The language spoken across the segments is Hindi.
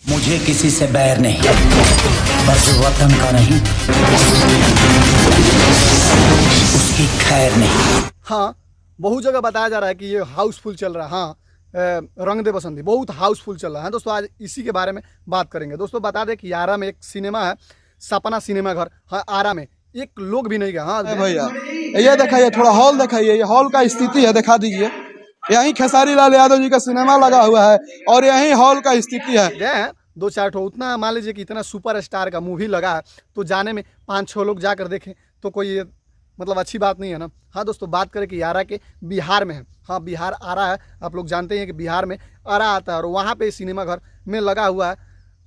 मुझे किसी से बैर नहीं, पर जो वतन का नहीं उसकी खैर नहीं। हाँ, बहुत जगह बताया जा रहा है कि ये हाउसफुल चल रहा है। हाँ, रंग दे बसंती बहुत हाउसफुल चल रहा है दोस्तों। आज इसी के बारे में बात करेंगे दोस्तों। बता दें कि आरा में एक सिनेमा है, सपना सिनेमा घर। हाँ, आरा में एक लोग भी नहीं गया। हाँ भैया, ये दिखाइए, थोड़ा हॉल दिखाइए, ये हॉल का स्थिति है, दिखा दीजिए। यहीं खेसारी लाल यादव जी का सिनेमा लगा हुआ है और यहीं हॉल का स्थिति है। गए हैं 2-4 ठो, उतना मान लीजिए कि इतना सुपर स्टार का मूवी लगा है तो जाने में 5-6 लोग जाकर देखें तो कोई ये मतलब अच्छी बात नहीं है ना। हाँ दोस्तों, बात करें कि आरा के बिहार में है। हाँ, बिहार आरा है। आप लोग जानते हैं कि बिहार में आरा आता है और वहाँ पे सिनेमा घर में लगा हुआ है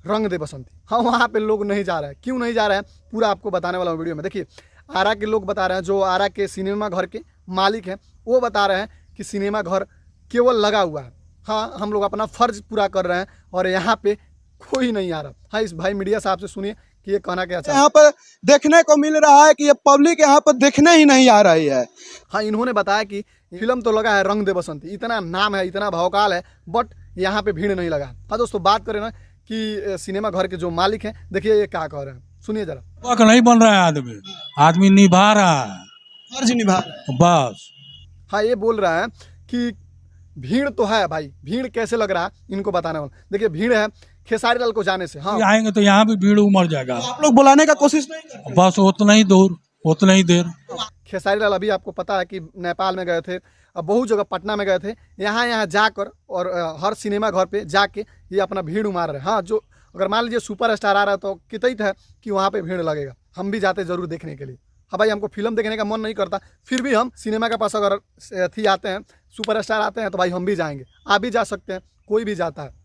रंग दे बसंती। हाँ, वहाँ पे लोग नहीं जा रहे हैं। क्यों नहीं जा रहे हैं पूरा आपको बताने वाला हूँ वीडियो में। देखिए, आरा के लोग बता रहे हैं, जो आरा के सिनेमा घर के मालिक हैं वो बता रहे हैं कि सिनेमा घर केवल लगा हुआ है। हाँ, हम लोग अपना फर्ज पूरा कर रहे हैं और यहाँ पे कोई नहीं आ रहा। हाँ, इस भाई मीडिया साहब से सुनिए कि ये कहना क्या चाहते हैं। यहाँ पर देखने को मिल रहा है कि ये पब्लिक यहाँ पर देखने ही नहीं आ रही है। हाँ, इन्होंने बताया कि फिल्म तो लगा है रंग दे बसंती, इतना नाम है, इतना भौकाल है, बट यहाँ पे भीड़ नहीं लगा। हाँ दोस्तों, बात करें ना कि सिनेमा घर के जो मालिक हैं, देखिए ये क्या कह रहे हैं, सुनिए जरा। हक नहीं बन रहा है, आदमी निभा रहा है फर्ज निभा बस। हाँ, ये बोल रहा है कि भीड़ तो है भाई, भीड़ कैसे लग रहा है इनको बताने वाला। देखिए, भीड़ है खेसारी लाल को जाने से। हाँ, आएंगे तो यहाँ भी भीड़ उमड़ जाएगा। आप लोग बुलाने का कोशिश नहीं करते। बस उतना ही दूर, उतना ही देर। खेसारी लाल अभी आपको पता है कि नेपाल में गए थे, अब बहुत जगह पटना में गए थे, यहाँ जाकर और हर सिनेमा घर पे जाके ये अपना भीड़ उमार रहे हैं। हाँ, जो अगर मान लीजिए सुपर स्टार आ रहा है तो कितनी है कि वहाँ पे भीड़ लगेगा। हम भी जाते जरूर देखने के लिए। हाँ भाई, हमको फिल्म देखने का मन नहीं करता, फिर भी हम सिनेमा के पास अगर थी आते हैं, सुपर स्टार आते हैं तो भाई हम भी जाएंगे। आप भी जा सकते हैं, कोई भी जाता है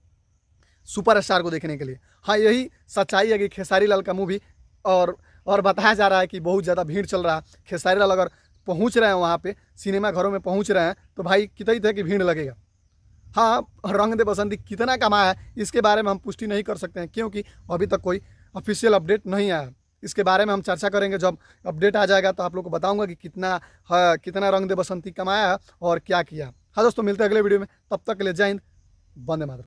सुपर स्टार को देखने के लिए। हाँ, यही सच्चाई है कि खेसारी लाल का मूवी और बताया जा रहा है कि बहुत ज़्यादा भीड़ चल रहा है। खेसारी लाल अगर पहुंच रहे हैं वहाँ पे, सिनेमा घरों में पहुंच रहे हैं तो भाई कितनी थे कि भीड़ लगेगा। हाँ, रंग दे बसंती कितना कमाया है इसके बारे में हम पुष्टि नहीं कर सकते हैं, क्योंकि अभी तक कोई ऑफिशियल अपडेट नहीं आया। इसके बारे में हम चर्चा करेंगे, जब अपडेट आ जाएगा तो आप लोग को बताऊंगा कि कितना रंग दे बसंती कमाया है और क्या किया। हाँ दोस्तों, मिलते हैं अगले वीडियो में, तब तक के लिए जय हिंद, वंदे मातरम।